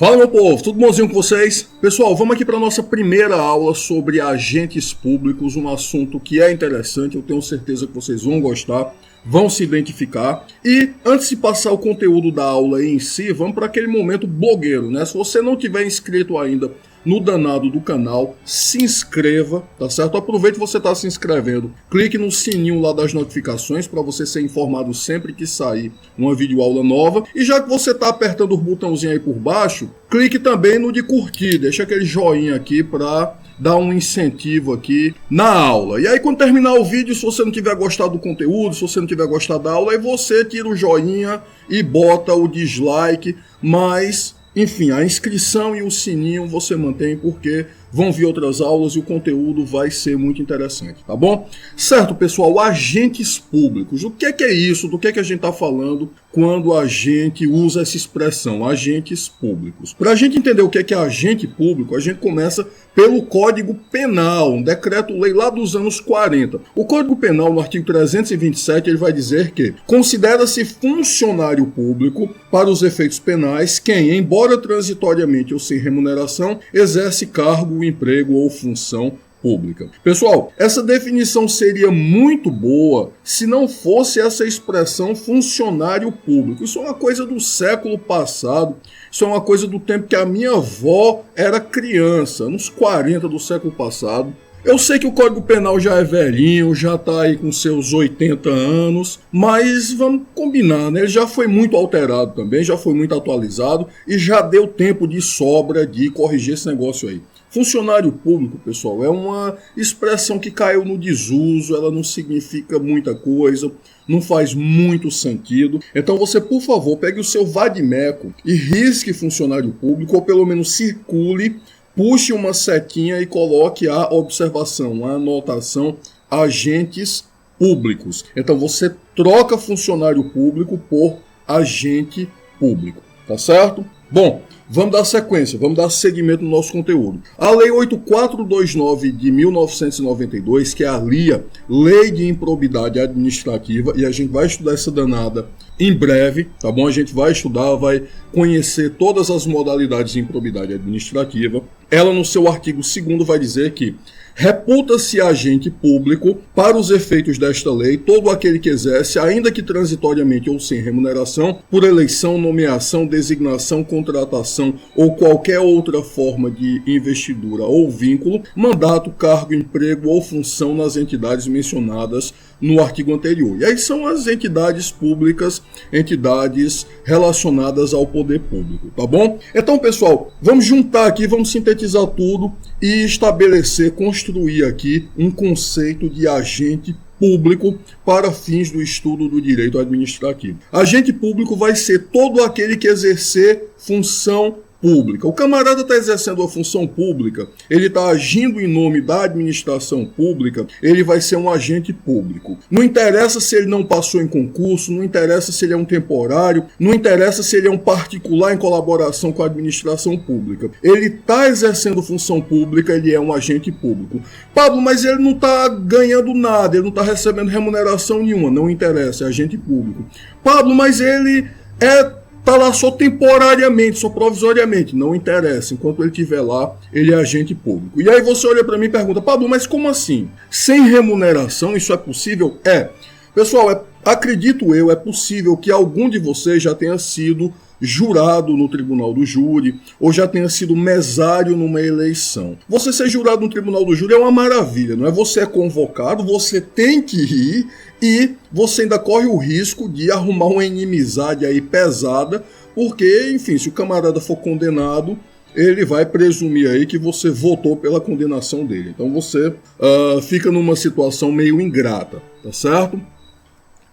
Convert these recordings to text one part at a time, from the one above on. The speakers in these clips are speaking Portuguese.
Fala, meu povo, tudo bonzinho com vocês? Pessoal, vamos aqui para a nossa primeira aula sobre agentes públicos, um assunto que é interessante, eu tenho certeza que vocês vão gostar, vão se identificar. E antes de passar o conteúdo da aula em si, vamos para aquele momento blogueiro, né? Se você não tiver inscrito ainda no danado do canal, se inscreva, tá certo? Aproveite que você está se inscrevendo, clique no sininho lá das notificações para você ser informado sempre que sair uma videoaula nova. E já que você está apertando o botãozinho aí por baixo, clique também no de curtir, deixa aquele joinha aqui para dar um incentivo aqui na aula. E aí quando terminar o vídeo, se você não tiver gostado do conteúdo, se você não tiver gostado da aula, aí você tira o joinha e bota o dislike, mas enfim, a inscrição e o sininho você mantém porque vão vir outras aulas e o conteúdo vai ser muito interessante, tá bom? Certo, pessoal, agentes públicos. O que é isso? Do que a gente está falando quando a gente usa essa expressão, agentes públicos? Para a gente entender o que é agente público, a gente começa pelo Código Penal, um decreto-lei lá dos anos 40. O Código Penal, no artigo 327, ele vai dizer que considera-se funcionário público, para os efeitos penais, quem, embora transitoriamente ou sem remuneração, exerce cargo, emprego ou função pública. Pessoal, essa definição seria muito boa se não fosse essa expressão funcionário público. Isso é uma coisa do século passado, isso é uma coisa do tempo que a minha avó era criança, nos 40 do século passado. Eu sei que o Código Penal já é velhinho, já está aí com seus 80 anos, mas vamos combinar, né? Ele já foi muito alterado também, já foi muito atualizado e já deu tempo de sobra de corrigir esse negócio aí. Funcionário público, pessoal, é uma expressão que caiu no desuso, ela não significa muita coisa, não faz muito sentido. Então você, por favor, pegue o seu vadimeco e risque funcionário público, ou pelo menos circule, puxe uma setinha e coloque a observação, a anotação, agentes públicos. Então você troca funcionário público por agente público, tá certo? Bom, vamos dar sequência, vamos dar seguimento no nosso conteúdo. A Lei 8429 de 1992, que é a LIA, Lei de Improbidade Administrativa, e a gente vai estudar essa danada em breve, tá bom? A gente vai estudar, vai conhecer todas as modalidades de improbidade administrativa. Ela, no seu artigo 2º, vai dizer que reputa-se agente público, para os efeitos desta lei, todo aquele que exerce, ainda que transitoriamente ou sem remuneração, por eleição, nomeação, designação, contratação ou qualquer outra forma de investidura ou vínculo, mandato, cargo, emprego ou função nas entidades mencionadas no artigo anterior. E aí são as entidades públicas, entidades relacionadas ao poder público, tá bom? Então, pessoal, vamos juntar aqui, vamos sintetizar tudo e estabelecer, construir aqui um conceito de agente público para fins do estudo do direito administrativo. Agente público vai ser todo aquele que exercer função pública. O camarada está exercendo a função pública, ele está agindo em nome da administração pública, ele vai ser um agente público. Não interessa se ele não passou em concurso, não interessa se ele é um temporário, não interessa se ele é um particular em colaboração com a administração pública. Ele está exercendo função pública, ele é um agente público. Pablo, mas ele não está ganhando nada, ele não está recebendo remuneração nenhuma, não interessa, é agente público. Pablo, mas ele está lá só temporariamente, só provisoriamente, não interessa, enquanto ele estiver lá, ele é agente público. E aí você olha para mim e pergunta, Pablo, mas como assim? Sem remuneração isso é possível? É. Pessoal, acredito eu, é possível que algum de vocês já tenha sido jurado no tribunal do júri, ou já tenha sido mesário numa eleição. Você ser jurado no tribunal do júri é uma maravilha, não é? Você é convocado, você tem que ir e você ainda corre o risco de arrumar uma inimizade aí pesada, porque, enfim, se o camarada for condenado, ele vai presumir aí que você votou pela condenação dele. Então você fica numa situação meio ingrata, tá certo?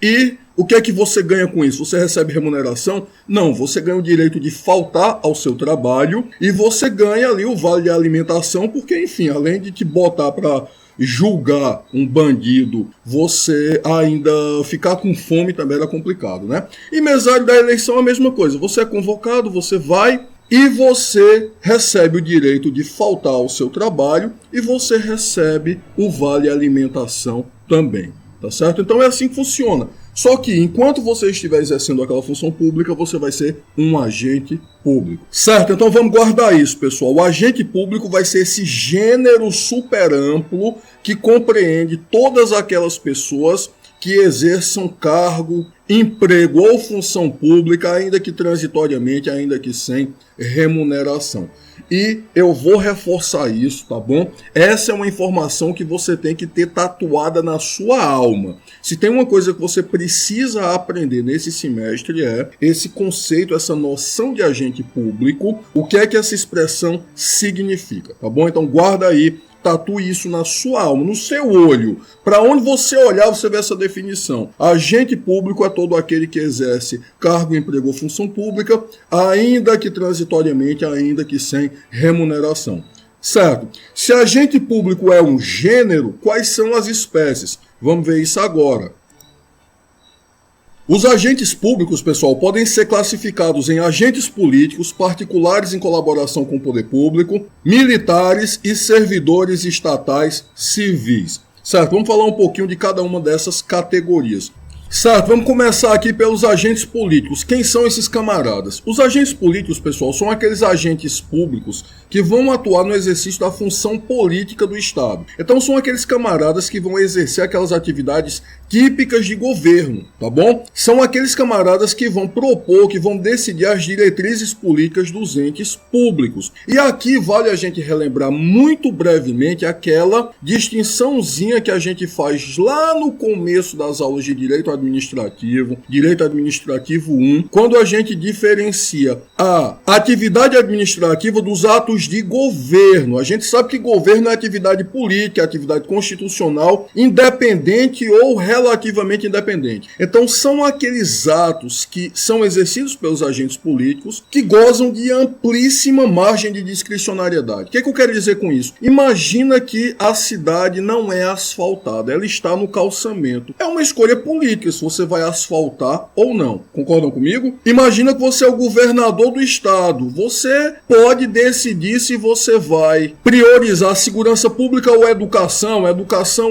E o que é que você ganha com isso? Você recebe remuneração? Não, você ganha o direito de faltar ao seu trabalho e você ganha ali o vale de alimentação, porque, enfim, além de te botar para julgar um bandido, você ainda ficar com fome também era complicado, né? E mesário da eleição é a mesma coisa. Você é convocado, você vai e você recebe o direito de faltar ao seu trabalho e você recebe o vale alimentação também, tá certo? Então é assim que funciona. Só que enquanto você estiver exercendo aquela função pública, você vai ser um agente público. Certo? Então vamos guardar isso, pessoal. O agente público vai ser esse gênero super amplo que compreende todas aquelas pessoas que exerçam cargo, emprego ou função pública, ainda que transitoriamente, ainda que sem remuneração. E eu vou reforçar isso, tá bom? Essa é uma informação que você tem que ter tatuada na sua alma. Se tem uma coisa que você precisa aprender nesse semestre é esse conceito, essa noção de agente público, o que é que essa expressão significa, tá bom? Então guarda aí. Tatue isso na sua alma, no seu olho. Para onde você olhar, você vê essa definição. Agente público é todo aquele que exerce cargo, emprego ou função pública, ainda que transitoriamente, ainda que sem remuneração. Certo? Se agente público é um gênero, quais são as espécies? Vamos ver isso agora. Os agentes públicos, pessoal, podem ser classificados em agentes políticos, particulares em colaboração com o poder público, militares e servidores estatais civis. Certo? Vamos falar um pouquinho de cada uma dessas categorias. Certo, vamos começar aqui pelos agentes políticos. Quem são esses camaradas? Os agentes políticos, pessoal, são aqueles agentes públicos que vão atuar no exercício da função política do Estado. Então são aqueles camaradas que vão exercer aquelas atividades típicas de governo, tá bom? São aqueles camaradas que vão propor, que vão decidir as diretrizes políticas dos entes públicos. E aqui vale a gente relembrar muito brevemente aquela distinçãozinha que a gente faz lá no começo das aulas de Direito Administrativo 1, quando a gente diferencia a atividade administrativa dos atos de governo. A gente sabe que governo é atividade política, é atividade constitucional, independente ou relativamente independente. Então são aqueles atos que são exercidos pelos agentes políticos que gozam de amplíssima margem de discricionariedade. O que eu quero dizer com isso? Imagina que a cidade não é asfaltada, ela está no calçamento. É uma escolha política se você vai asfaltar ou não. Concordam comigo? Imagina que você é o governador do estado. Você pode decidir se você vai priorizar segurança pública ou educação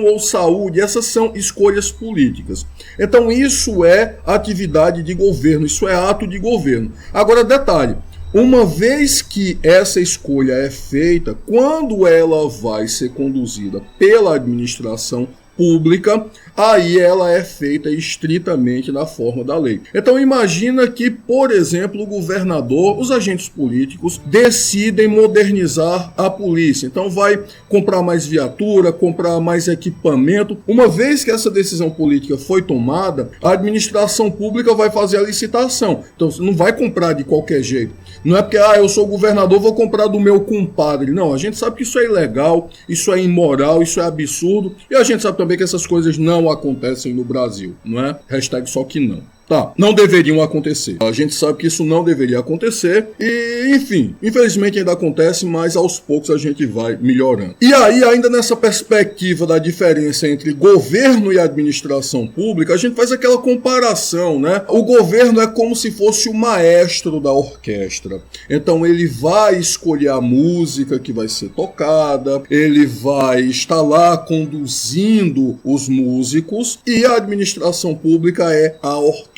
ou saúde. Essas são escolhas políticas. Então isso é atividade de governo, isso é ato de governo. Agora, detalhe. Uma vez que essa escolha é feita, quando ela vai ser conduzida pela administração pública, aí ela é feita estritamente na forma da lei. Então imagina que, por exemplo, o governador, os agentes políticos decidem modernizar a polícia. Então vai comprar mais viatura, comprar mais equipamento. Uma vez que essa decisão política foi tomada, a administração pública vai fazer a licitação. Então você não vai comprar de qualquer jeito. Não é porque, eu sou governador, vou comprar do meu compadre. Não, a gente sabe que isso é ilegal, isso é imoral, isso é absurdo. E a gente sabe também que essas coisas não acontecem no Brasil, não é? Hashtag só que não. Tá, não deveriam acontecer. A gente sabe que isso não deveria acontecer e, enfim, infelizmente ainda acontece, mas aos poucos a gente vai melhorando. E aí, ainda nessa perspectiva da diferença entre governo e administração pública, a gente faz aquela comparação, né? O governo é como se fosse o maestro da orquestra. Então ele vai escolher a música que vai ser tocada, ele vai estar lá conduzindo os músicos e a administração pública é a orquestra.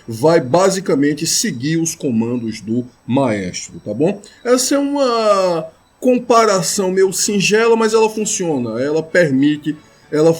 Vai basicamente seguir os comandos do maestro, tá bom? Essa é uma comparação meio singela, mas ela funciona, ela permite, ela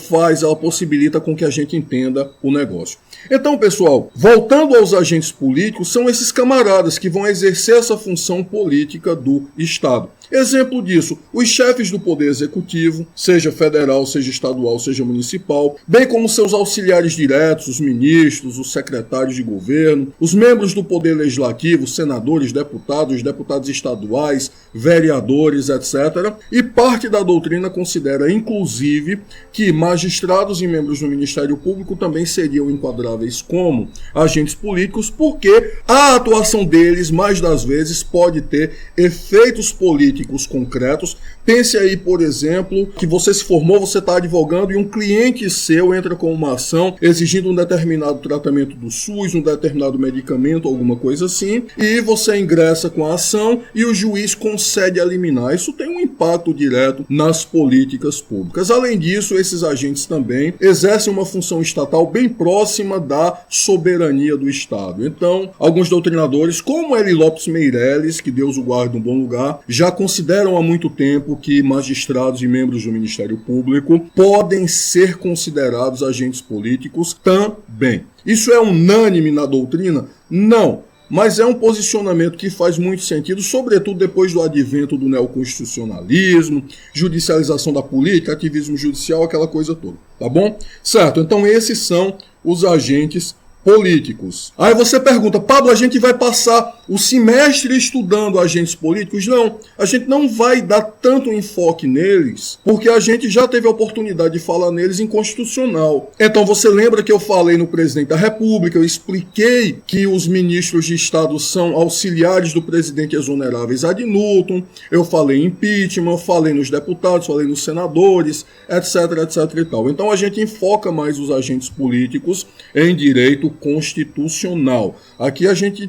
possibilita com que a gente entenda o negócio. Então, pessoal, voltando aos agentes políticos, são esses camaradas que vão exercer essa função política do Estado. Exemplo disso, os chefes do Poder Executivo, seja federal, seja estadual, seja municipal, bem como seus auxiliares diretos, os ministros, os secretários de governo, os membros do Poder Legislativo, senadores, deputados estaduais, vereadores, etc. E parte da doutrina considera, inclusive, que magistrados e membros do Ministério Público também seriam enquadráveis como agentes políticos, porque a atuação deles, mais das vezes, pode ter efeitos políticos concretos. Pense aí, por exemplo, que você se formou, você está advogando e um cliente seu entra com uma ação exigindo um determinado tratamento do SUS, um determinado medicamento, alguma coisa assim, e você ingressa com a ação e o juiz concede a liminar. Isso tem um impacto impacto direto nas políticas públicas. Além disso, esses agentes também exercem uma função estatal bem próxima da soberania do Estado. Então, alguns doutrinadores, como Hélio Lopes Meireles, que Deus o guarde em um bom lugar, já consideram há muito tempo que magistrados e membros do Ministério Público podem ser considerados agentes políticos também. Isso é unânime na doutrina? Não. Mas é um posicionamento que faz muito sentido, sobretudo depois do advento do neoconstitucionalismo, judicialização da política, ativismo judicial, aquela coisa toda, tá bom? Certo, então esses são os agentes políticos. Aí você pergunta, Pablo, a gente vai passar o semestre estudando agentes políticos? Não, a gente não vai dar tanto enfoque neles, porque a gente já teve a oportunidade de falar neles em constitucional. Então você lembra que eu falei no presidente da República, eu expliquei que os ministros de Estado são auxiliares do presidente exoneráveis ad nutum, eu falei em impeachment, falei nos deputados, falei nos senadores, etc, etc e tal. Então a gente enfoca mais os agentes políticos em direito constitucional. Aqui a gente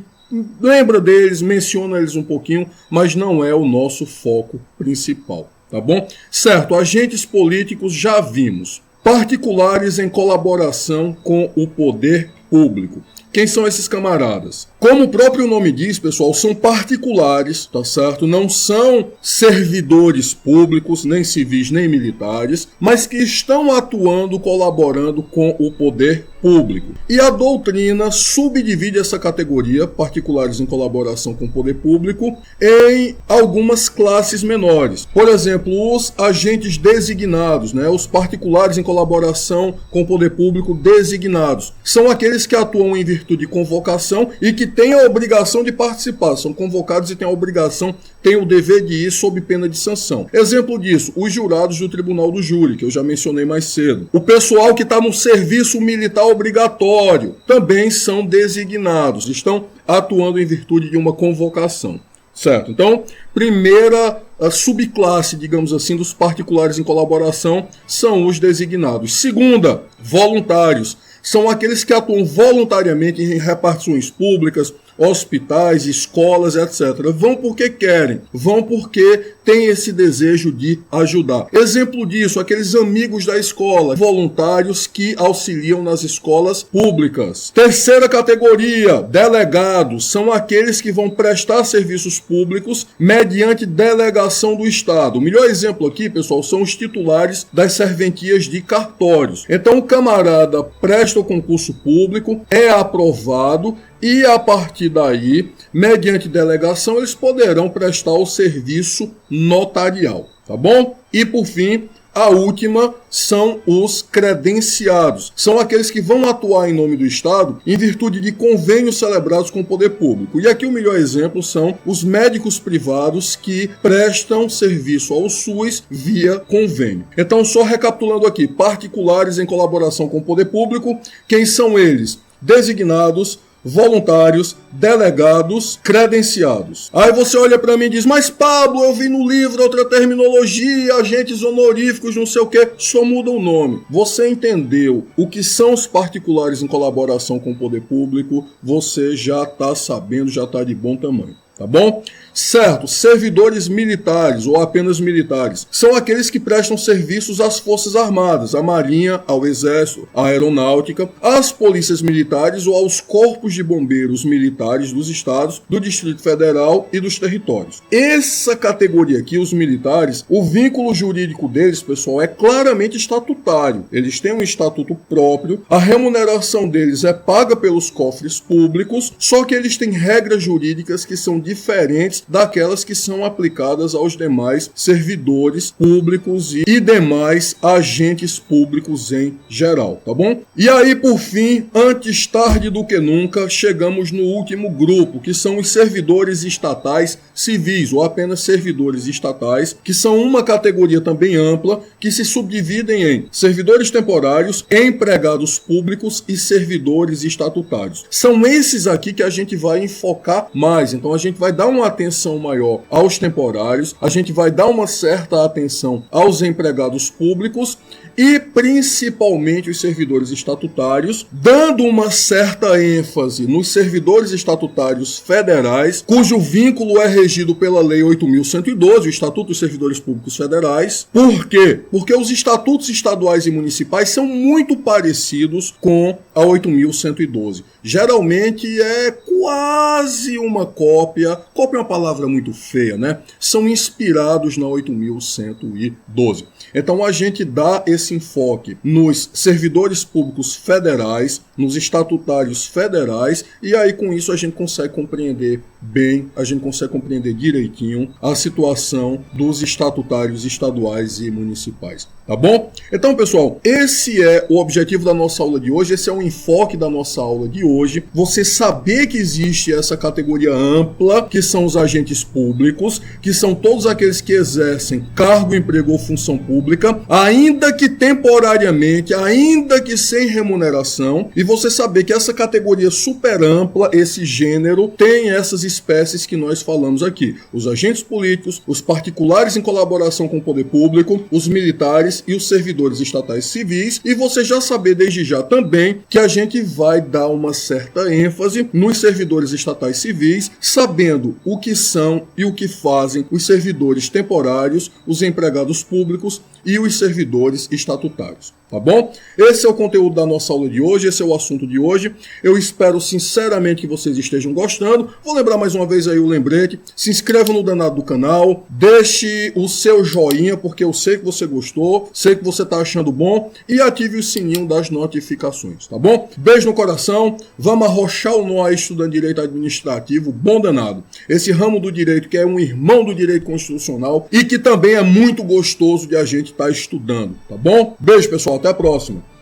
lembra deles, menciona eles um pouquinho, mas não é o nosso foco principal, tá bom? Certo, agentes políticos já vimos. Particulares em colaboração com o poder público. Quem são esses camaradas? Como o próprio nome diz, pessoal, são particulares, tá certo? Não são servidores públicos, nem civis, nem militares, mas que estão atuando, colaborando com o poder público. E a doutrina subdivide essa categoria, particulares em colaboração com o poder público, em algumas classes menores. Por exemplo, os agentes designados, né? Os particulares em colaboração com o poder público designados. São aqueles que atuam em virtude de convocação e que têm a obrigação de participar. São convocados e têm a obrigação, têm o dever de ir sob pena de sanção. Exemplo disso, os jurados do Tribunal do Júri, que eu já mencionei mais cedo. O pessoal que está no serviço militar obrigatório também são designados, estão atuando em virtude de uma convocação. Certo? Então, primeira subclasse, digamos assim, dos particulares em colaboração são os designados. Segunda, voluntários. São aqueles que atuam voluntariamente em repartições públicas, hospitais, escolas, etc. Vão porque querem, vão porque têm esse desejo de ajudar. Exemplo disso, aqueles amigos da escola, voluntários que auxiliam nas escolas públicas. Terceira categoria, delegados, são aqueles que vão prestar serviços públicos mediante delegação do Estado. O melhor exemplo aqui, pessoal, são os titulares das serventias de cartórios. Então o camarada presta o concurso público, é aprovado, e a partir daí, mediante delegação, eles poderão prestar o serviço notarial, tá bom? E por fim, a última são os credenciados. São aqueles que vão atuar em nome do Estado em virtude de convênios celebrados com o poder público. E aqui o melhor exemplo são os médicos privados que prestam serviço ao SUS via convênio. Então, só recapitulando aqui, particulares em colaboração com o poder público, quem são eles? Designados, voluntários, delegados, credenciados. Aí você olha para mim e diz, mas Pablo, eu vi no livro outra terminologia, agentes honoríficos, não sei o que, só muda o nome. Você entendeu o que são os particulares em colaboração com o poder público, você já está sabendo, já está de bom tamanho. Tá bom? Certo, servidores militares ou apenas militares são aqueles que prestam serviços às Forças Armadas, à Marinha, ao Exército, à Aeronáutica, às polícias militares ou aos corpos de bombeiros militares dos estados, do Distrito Federal e dos territórios. Essa categoria aqui, os militares, o vínculo jurídico deles, pessoal, é claramente estatutário. Eles têm um estatuto próprio, a remuneração deles é paga pelos cofres públicos, só que eles têm regras jurídicas que são diferentes daquelas que são aplicadas aos demais servidores públicos e demais agentes públicos em geral, tá bom? E aí, por fim, antes tarde do que nunca, chegamos no último grupo, que são os servidores estatais civis, ou apenas servidores estatais, que são uma categoria também ampla, que se subdividem em servidores temporários, empregados públicos e servidores estatutários. São esses aqui que a gente vai enfocar mais, então a gente gente vai dar uma atenção maior aos temporários, a gente vai dar uma certa atenção aos empregados públicos e principalmente os servidores estatutários, dando uma certa ênfase nos servidores estatutários federais, cujo vínculo é regido pela Lei 8.112, o Estatuto dos Servidores Públicos Federais. Por quê? Porque os estatutos estaduais e municipais são muito parecidos com a 8.112. Geralmente é quase uma cópia. Cópia é uma palavra muito feia, né? São inspirados na 8.112. Então a gente dá esse enfoque nos servidores públicos federais, nos estatutários federais, e aí com isso a gente consegue compreender bem, a gente consegue compreender direitinho a situação dos estatutários estaduais e municipais. Tá bom? Então, pessoal, esse é o objetivo da nossa aula de hoje, esse é o enfoque da nossa aula de hoje. Você saber que existe essa categoria ampla, que são os agentes públicos, que são todos aqueles que exercem cargo, emprego ou função pública, ainda que temporariamente, ainda que sem remuneração, e você saber que essa categoria super ampla, esse gênero, tem essas espécies que nós falamos aqui. Os agentes políticos, os particulares em colaboração com o poder público, os militares e os servidores estatais civis, e você já saber desde já também que a gente vai dar uma certa ênfase nos servidores estatais civis, sabendo o que são e o que fazem os servidores temporários, os empregados públicos e os servidores estatutários. Tá bom? Esse é o conteúdo da nossa aula de hoje, esse é o assunto de hoje. Eu espero sinceramente que vocês estejam gostando. Vou lembrar mais uma vez aí o lembrete. Se inscreva no danado do canal, deixe o seu joinha, porque eu sei que você gostou, sei que você está achando bom, e ative o sininho das notificações, tá bom? Beijo no coração, vamos arrochar o nó aí estudando direito administrativo, bom danado. Esse ramo do direito que é um irmão do direito constitucional e que também é muito gostoso de a gente estar estudando, tá bom? Beijo, pessoal. Até a próxima.